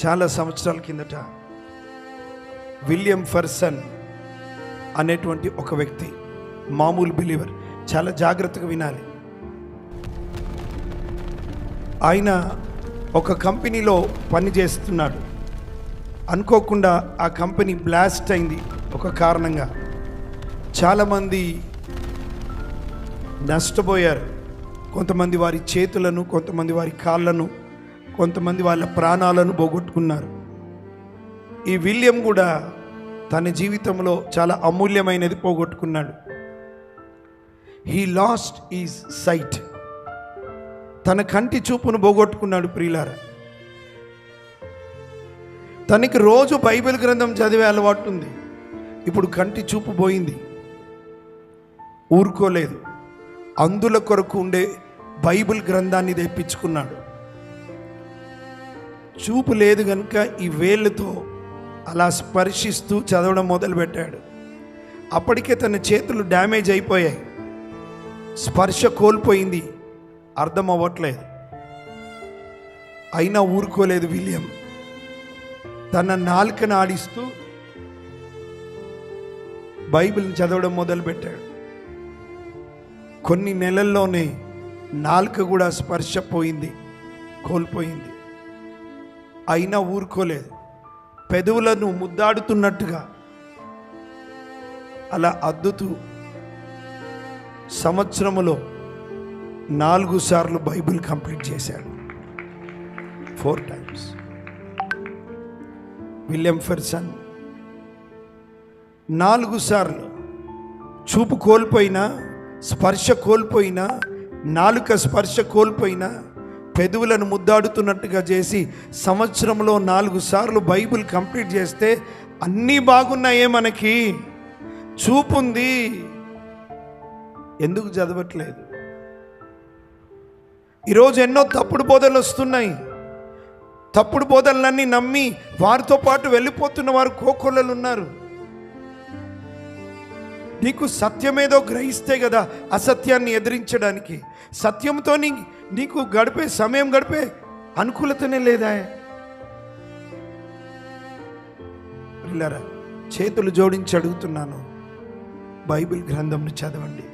చాలా సంవత్సరాల కిందట విలియం ఫెర్సన్ అనేటువంటి ఒక వ్యక్తి, మామూలు బిలీవర్, చాలా జాగ్రత్తగా వినాలి. ఆయన ఒక కంపెనీలో పని చేస్తున్నాడు. అనుకోకుండా ఆ కంపెనీ బ్లాస్ట్ అయింది. ఒక కారణంగా చాలామంది నష్టపోయారు. కొంతమంది వారి చేతులను, కొంతమంది వారి కాళ్ళను, కొంతమంది వాళ్ళ ప్రాణాలను పోగొట్టుకున్నారు. ఈ విలియం కూడా తన జీవితంలో చాలా అమూల్యమైనది పోగొట్టుకున్నాడు. He lost his sight. తన కంటి చూపును పోగొట్టుకున్నాడు. ప్రియులారా, తనకి రోజు బైబిల్ గ్రంథం చదివే అలవాటు ఉంది. ఇప్పుడు కంటి చూపు పోయింది. ఊరుకోలేదు. అందుల కొరకు ఉండే బైబిల్ గ్రంథాన్ని తెప్పించుకున్నాడు. చూపు లేదు కనుక ఈ వేళ్ళతో అలా స్పర్శిస్తూ చదవడం మొదలుపెట్టాడు. అప్పటికే తన చేతులు డ్యామేజ్ అయిపోయాయి. స్పర్శ కోల్పోయింది. అర్థం అవ్వట్లేదు. అయినా ఊరుకోలేదు విలియం. తన నాలుకను ఆడిస్తూ బైబిల్ని చదవడం మొదలుపెట్టాడు. కొన్ని నెలల్లోనే నాలుక కూడా స్పర్శ పోయింది, కోల్పోయింది. అయినా ఊరుకోలేదు. పెదవులను ముద్దాడుతున్నట్టుగా అలా అద్దుతూ సంవత్సరములో 4 సార్లు బైబిల్ కంప్లీట్ చేశాడు. 4 times. విలియం ఫెర్సన్ 4 సార్లు చూపు కోల్పోయినా, స్పర్శ కోల్పోయినా, నాలుక స్పర్శ కోల్పోయినా, పెదవులను ముద్దాడుతున్నట్టుగా చేసి సంవత్సరంలో 4 సార్లు బైబిల్ కంప్లీట్ చేస్తే అన్నీ బాగున్నాయే, మనకి చూపు ఉంది, ఎందుకు చదవట్లేదు? ఈరోజు ఎన్నో తప్పుడు బోధలు వస్తున్నాయి. తప్పుడు బోధనలన్నీ నమ్మి వారితో పాటు వెళ్ళిపోతున్న వారు కోకొల్లలు ఉన్నారు. నీకు సత్యమేదో గ్రహిస్తే కదా అసత్యాన్ని ఎదిరించడానికి. సత్యంతో నీకు గడిపే సమయం, గడిపే అనుకూలతనే లేదా? పిల్లరా, చేతులు జోడించి అడుగుతున్నాను, బైబిల్ గ్రంథంను చదవండి.